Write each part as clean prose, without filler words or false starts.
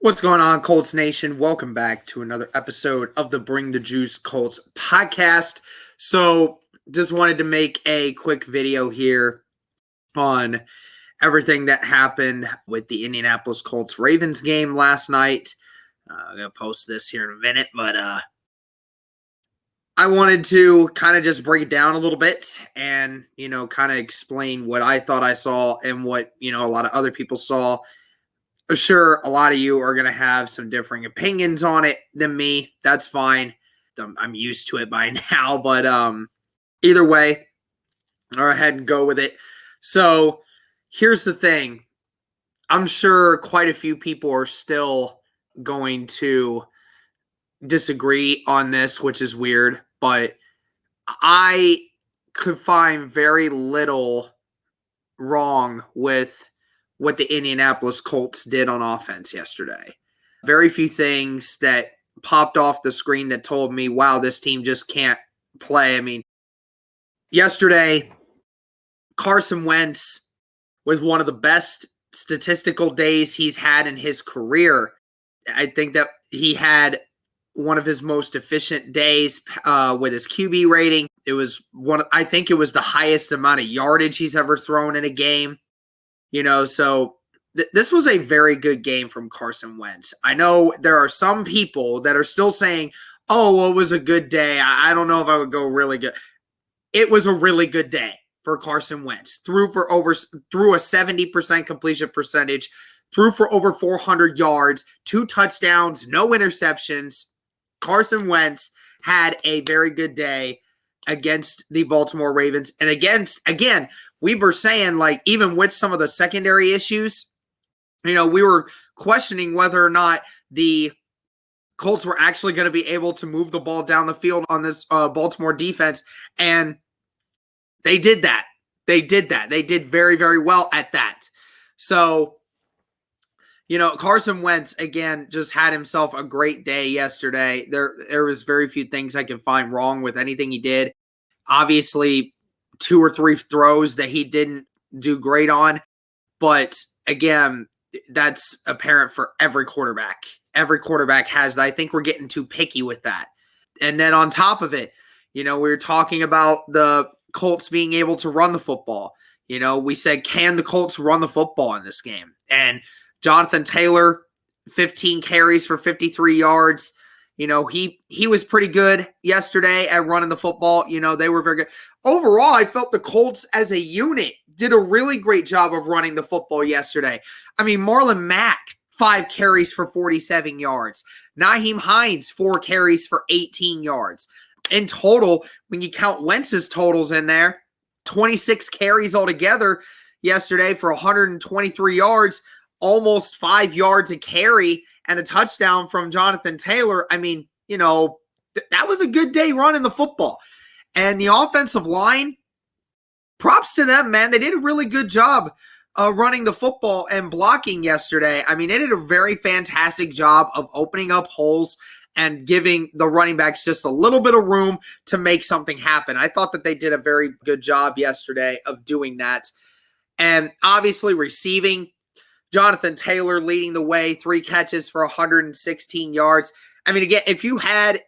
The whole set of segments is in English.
What's going on, Colts Nation? Welcome back to another episode of the Bring the Juice Colts podcast. So, just wanted to make a quick video here on everything that happened with the Indianapolis Colts Ravens game last night. I'm going to post this here in a minute, but I wanted to kind of just break it down a little bit and, kind of explain what I thought I saw and what, a lot of other people saw. I'm sure a lot of you are going to have some differing opinions on it than me. That's fine. I'm used to it by now, but either way, go ahead and go with it. So here's the thing. I'm sure quite a few people are still going to disagree on this, which is weird, but I could find very little wrong with what the Indianapolis Colts did on offense yesterday. Very few things that popped off the screen that told me, wow, this team just can't play. I mean, yesterday, Carson Wentz was one of the best statistical days he's had in his career. I think that he had one of his most efficient days with his QB rating. It was I think it was the highest amount of yardage he's ever thrown in a game. So this was a very good game from Carson Wentz. I know there are some people that are still saying, oh, well, it was a good day. I don't know if I would go really good. It was a really good day for Carson Wentz. Threw a 70% completion percentage, threw for over 400 yards, 2 touchdowns, no interceptions. Carson Wentz had a very good day against the Baltimore Ravens. And again, we were saying, even with some of the secondary issues, we were questioning whether or not the Colts were actually going to be able to move the ball down the field on this Baltimore defense. And they did that. They did very, very well at that. So, Carson Wentz, again, just had himself a great day yesterday. There was very few things I could find wrong with anything he did. Obviously, 2 or 3 throws that he didn't do great on. But, again, that's apparent for every quarterback. Every quarterback has that. I think we're getting too picky with that. And then on top of it, we were talking about the Colts being able to run the football. We said, can the Colts run the football in this game? And Jonathan Taylor, 15 carries for 53 yards. He was pretty good yesterday at running the football. They were very good. Overall, I felt the Colts as a unit did a really great job of running the football yesterday. I mean, Marlon Mack, 5 carries for 47 yards. Nyheim Hines, 4 carries for 18 yards. In total, when you count Wentz's totals in there, 26 carries altogether yesterday for 123 yards, almost 5 yards a carry, and a touchdown from Jonathan Taylor. I mean, that was a good day running the football. And the offensive line, props to them, man. They did a really good job running the football and blocking yesterday. I mean, they did a very fantastic job of opening up holes and giving the running backs just a little bit of room to make something happen. I thought that they did a very good job yesterday of doing that. And obviously receiving, Jonathan Taylor leading the way, 3 catches for 116 yards. I mean, again, if you had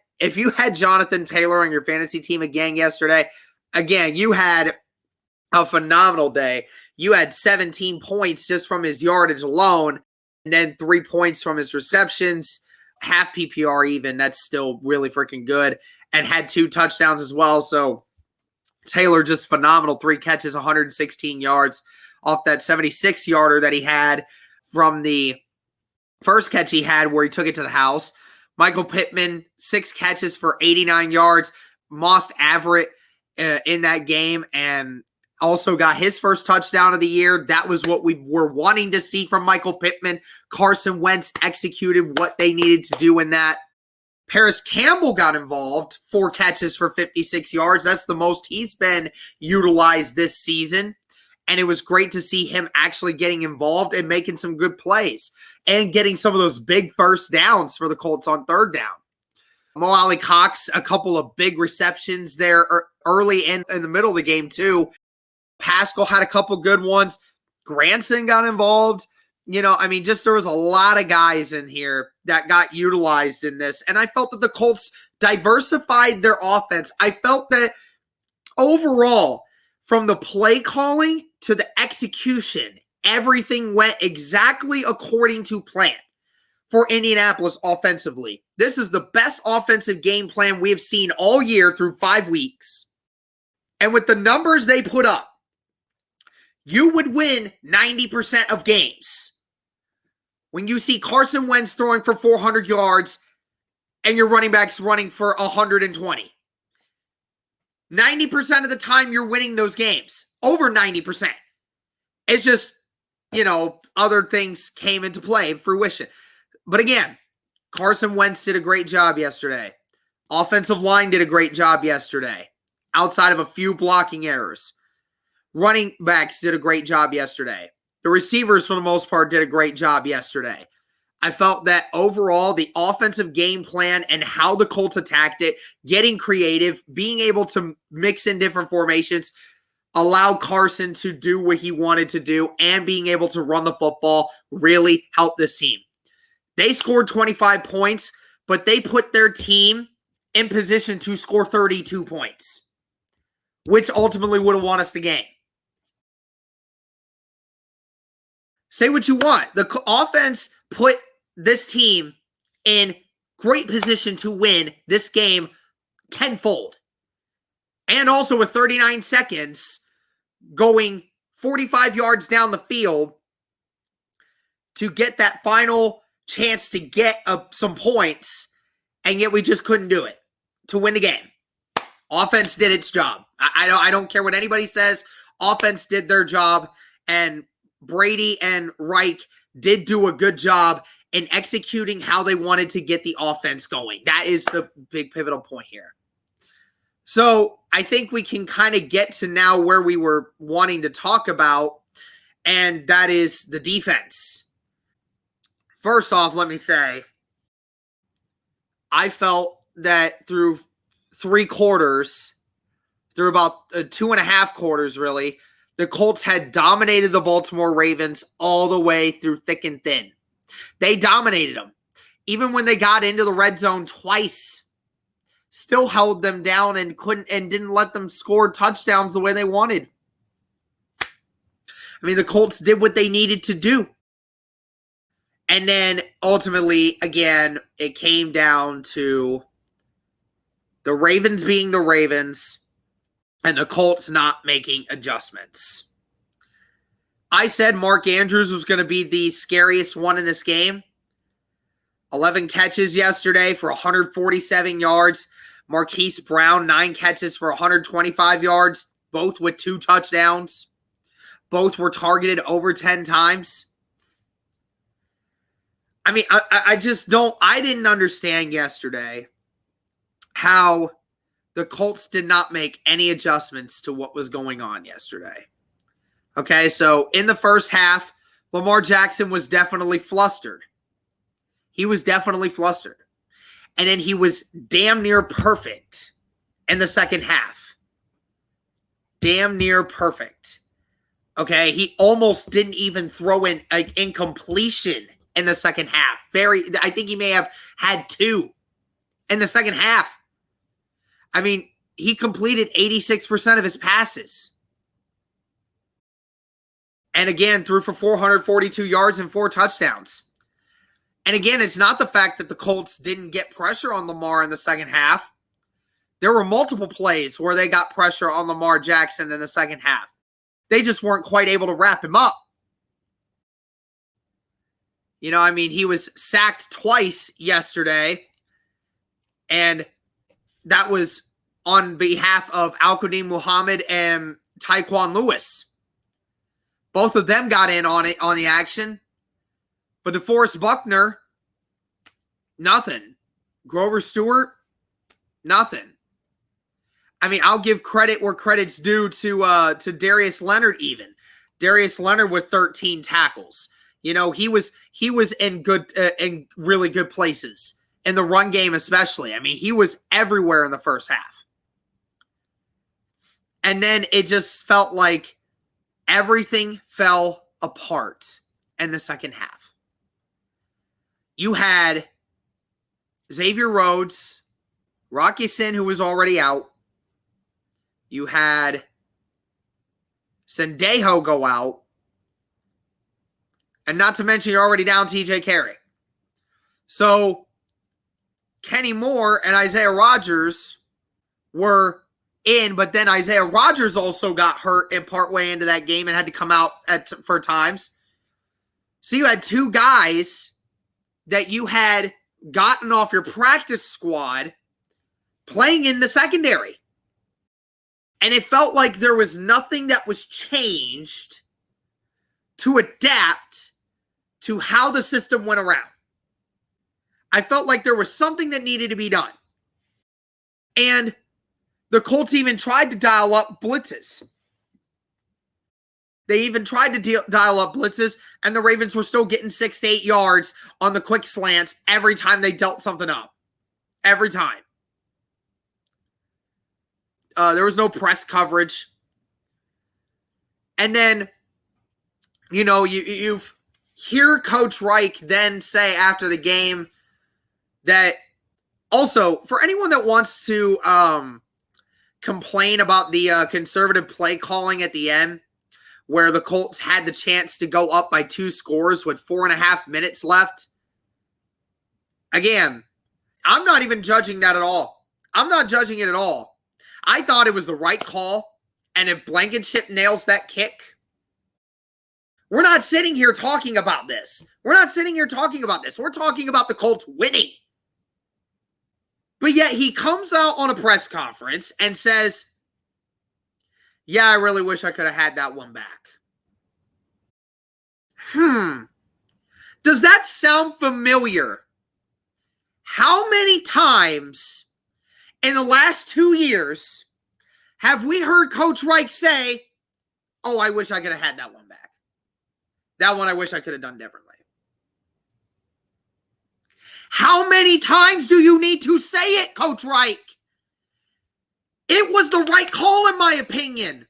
Jonathan Taylor on your fantasy team again yesterday, again, you had a phenomenal day. You had 17 points just from his yardage alone, and then 3 points from his receptions, half PPR even. That's still really freaking good, and had 2 touchdowns as well. So Taylor just phenomenal. 3 catches, 116 yards off that 76-yarder that he had from the first catch he had where he took it to the house. Michael Pittman, 6 catches for 89 yards. Mossed Everett in that game and also got his first touchdown of the year. That was what we were wanting to see from Michael Pittman. Carson Wentz executed what they needed to do in that. Paris Campbell got involved, 4 catches for 56 yards. That's the most he's been utilized this season. And it was great to see him actually getting involved and making some good plays and getting some of those big first downs for the Colts on 3rd down. Mo Alley Cox, a couple of big receptions there early in the middle of the game too. Pascal had a couple good ones. Granson got involved. just there was a lot of guys in here that got utilized in this. And I felt that the Colts diversified their offense. I felt that overall, from the play calling to the execution, everything went exactly according to plan for Indianapolis offensively. This is the best offensive game plan we have seen all year through 5 weeks. And with the numbers they put up, you would win 90% of games. When you see Carson Wentz throwing for 400 yards and your running backs running for 120. 90% of the time you're winning those games. Over 90%. It's just, other things came into play, fruition. But again, Carson Wentz did a great job yesterday. Offensive line did a great job yesterday, outside of a few blocking errors. Running backs did a great job yesterday. The receivers, for the most part, did a great job yesterday. I felt that overall, the offensive game plan and how the Colts attacked it, getting creative, being able to mix in different formations, allow Carson to do what he wanted to do, and being able to run the football really helped this team. They scored 25 points, but they put their team in position to score 32 points, which ultimately would have won us the game. Say what you want. The offense put this team in great position to win this game tenfold. And also with 39 seconds going 45 yards down the field to get that final chance to get some points, and yet we just couldn't do it to win the game. Offense did its job. I don't care what anybody says. Offense did their job, and Brady and Reich did do a good job in executing how they wanted to get the offense going. That is the big pivotal point here. So I think we can kind of get to now where we were wanting to talk about, and that is the defense. First off, let me say, I felt that through 3 quarters, through about 2.5 quarters really, the Colts had dominated the Baltimore Ravens all the way through thick and thin. They dominated them. Even when they got into the red zone twice, still held them down and didn't let them score touchdowns the way they wanted. The Colts did what they needed to do. And then ultimately, again, it came down to the Ravens being the Ravens and the Colts not making adjustments. I said Mark Andrews was going to be the scariest one in this game. 11 catches yesterday for 147 yards. Marquise Brown, 9 catches for 125 yards, both with 2 touchdowns. Both were targeted over 10 times. I didn't understand yesterday how the Colts did not make any adjustments to what was going on yesterday. Okay, so in the first half, Lamar Jackson was definitely flustered. He was definitely flustered. And then he was damn near perfect in the second half. Damn near perfect. Okay, he almost didn't even throw in an incompletion in the second half. I think he may have had 2 in the second half. He completed 86% of his passes. And again, threw for 442 yards and 4 touchdowns. And again, it's not the fact that the Colts didn't get pressure on Lamar in the second half. There were multiple plays where they got pressure on Lamar Jackson in the second half. They just weren't quite able to wrap him up. He was sacked twice yesterday, and that was on behalf of Al-Qadim Muhammad and Tyquan Lewis. Both of them got in on the action. But DeForest Buckner, nothing. Grover Stewart, nothing. I'll give credit where credit's due to Darius Leonard even. Darius Leonard with 13 tackles. He was in really good places. In the run game especially. He was everywhere in the first half. And then it just felt like everything fell apart. in the second half. You had Xavier Rhodes, Rocky Sin, who was already out. You had Sendejo go out. And not to mention, you're already down TJ Carey. So, Kenny Moore and Isaiah Rodgers were in, but then Isaiah Rodgers also got hurt and partway into that game and had to come out for times. So you had two guys that you had gotten off your practice squad playing in the secondary. And it felt like there was nothing that was changed to adapt to how the system went around. I felt like there was something that needed to be done. And the Colts even tried to dial up blitzes. They even tried to dial up blitzes, and the Ravens were still getting 6 to 8 yards on the quick slants every time they dealt something up. Every time. There was no press coverage. And then, you hear Coach Reich then say after the game that also, for anyone that wants to complain about the conservative play calling at the end, where the Colts had the chance to go up by 2 scores with 4.5 minutes left. Again, I'm not even judging that at all. I'm not judging it at all. I thought it was the right call, and if Blankenship nails that kick, we're not sitting here talking about this. We're talking about the Colts winning. But yet he comes out on a press conference and says, yeah, I really wish I could have had that one back. Does that sound familiar? How many times in the last 2 years have we heard Coach Reich say, oh, I wish I could have had that one back. That one I wish I could have done differently. How many times do you need to say it, Coach Reich? It was the right call, in my opinion.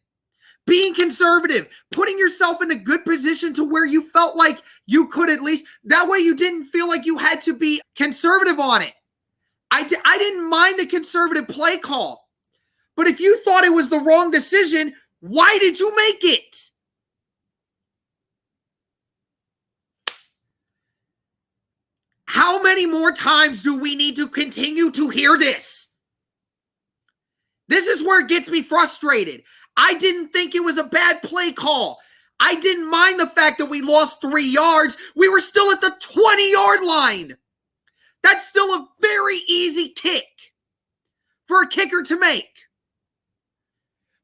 Being conservative, putting yourself in a good position to where you felt like you could at least, that way you didn't feel like you had to be conservative on it. I didn't mind the conservative play call. But if you thought it was the wrong decision, why did you make it? How many more times do we need to continue to hear this? This is where it gets me frustrated. I didn't think it was a bad play call. I didn't mind the fact that we lost 3 yards. We were still at the 20-yard line. That's still a very easy kick for a kicker to make.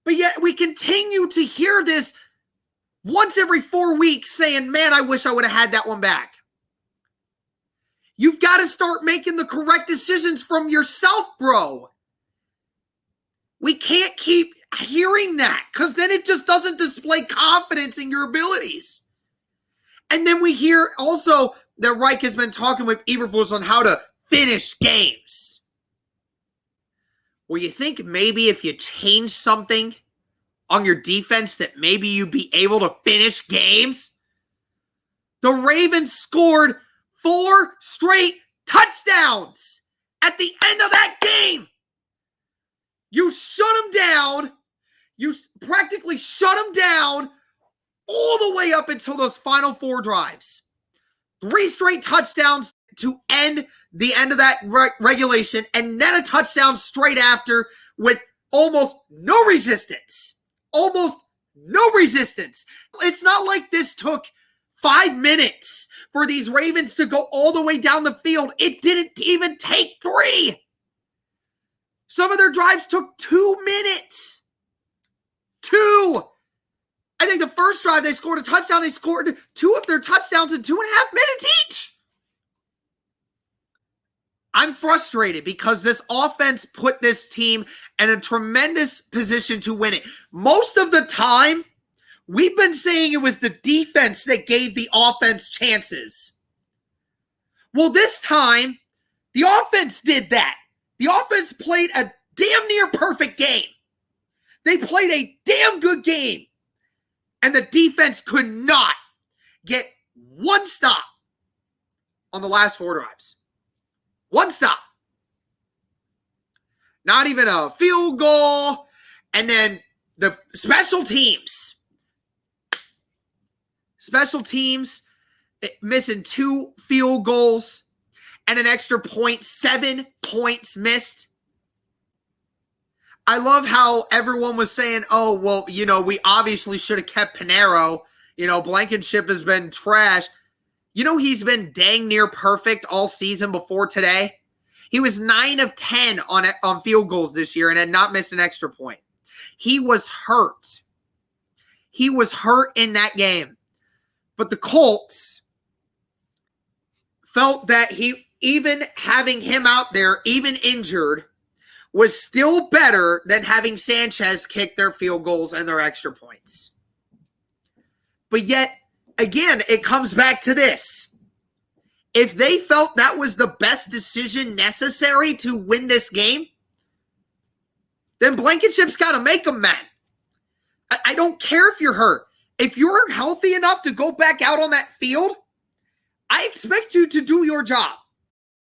But yet we continue to hear this once every 4 weeks saying, man, I wish I would have had that one back. You've got to start making the correct decisions from yourself, bro. We can't keep hearing that because then it just doesn't display confidence in your abilities. And then we hear also that Reich has been talking with Eberflus on how to finish games. Well, you think maybe if you change something on your defense that maybe you'd be able to finish games? The Ravens scored 4 straight touchdowns at the end of that game. You shut them down. You practically shut them down all the way up until those final 4 drives. 3 straight touchdowns to end the end of that regulation, and then a touchdown straight after with almost no resistance. Almost no resistance. It's not like this took 5 minutes for these Ravens to go all the way down the field. It didn't even take 3. Some of their drives took 2 minutes. 2. I think the first drive they scored a touchdown. They scored 2 of their touchdowns in 2.5 minutes each. I'm frustrated because this offense put this team in a tremendous position to win it. Most of the time, we've been saying it was the defense that gave the offense chances. Well, this time, the offense did that. The offense played a damn near perfect game. They played a damn good game. And the defense could not get one stop on the last 4 drives. One stop. Not even a field goal. And then the special teams. Special teams missing 2 field goals and an extra point. 7 points missed. I love how everyone was saying, oh, well, we obviously should have kept Pinero. Blankenship has been trash. He's been dang near perfect all season before today. He was 9 of 10 on field goals this year and had not missed an extra point. He was hurt. He was hurt in that game. But the Colts felt that even having him out there, even injured, was still better than having Sanchez kick their field goals and their extra points. But yet, again, it comes back to this. If they felt that was the best decision necessary to win this game, then Blankenship's got to make them mad. I don't care if you're hurt. If you're healthy enough to go back out on that field, I expect you to do your job.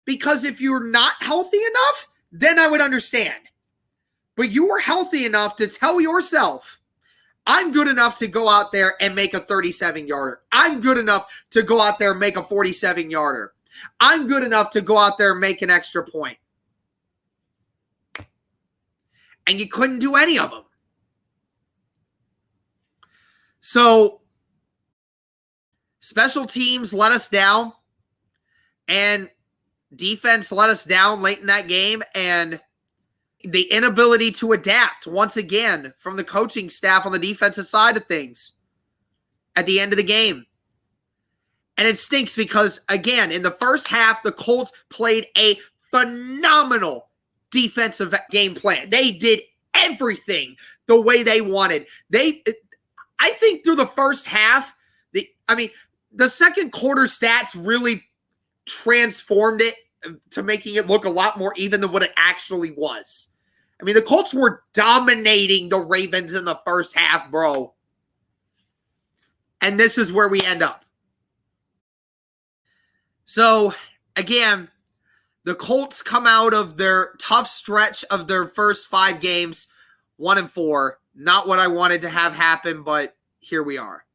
Because if you're not healthy enough, then I would understand. But you were healthy enough to tell yourself, I'm good enough to go out there and make a 37-yarder. I'm good enough to go out there and make a 47-yarder. I'm good enough to go out there and make an extra point. And you couldn't do any of them. So, special teams let us down. And defense let us down late in that game. And the inability to adapt, once again, from the coaching staff on the defensive side of things at the end of the game. And it stinks because, again, in the first half, the Colts played a phenomenal defensive game plan. They did everything the way they wanted. I think through the first half, the second quarter stats really transformed it to making it look a lot more even than what it actually was. The Colts were dominating the Ravens in the first half, bro. And this is where we end up. So, again, the Colts come out of their tough stretch of their first 5 games, 1-4. Not what I wanted to have happen, but here we are.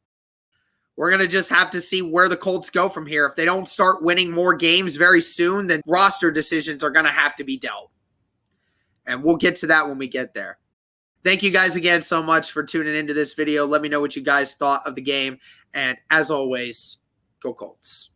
We're going to just have to see where the Colts go from here. If they don't start winning more games very soon, then roster decisions are going to have to be dealt. And we'll get to that when we get there. Thank you guys again so much for tuning into this video. Let me know what you guys thought of the game. And as always, go Colts.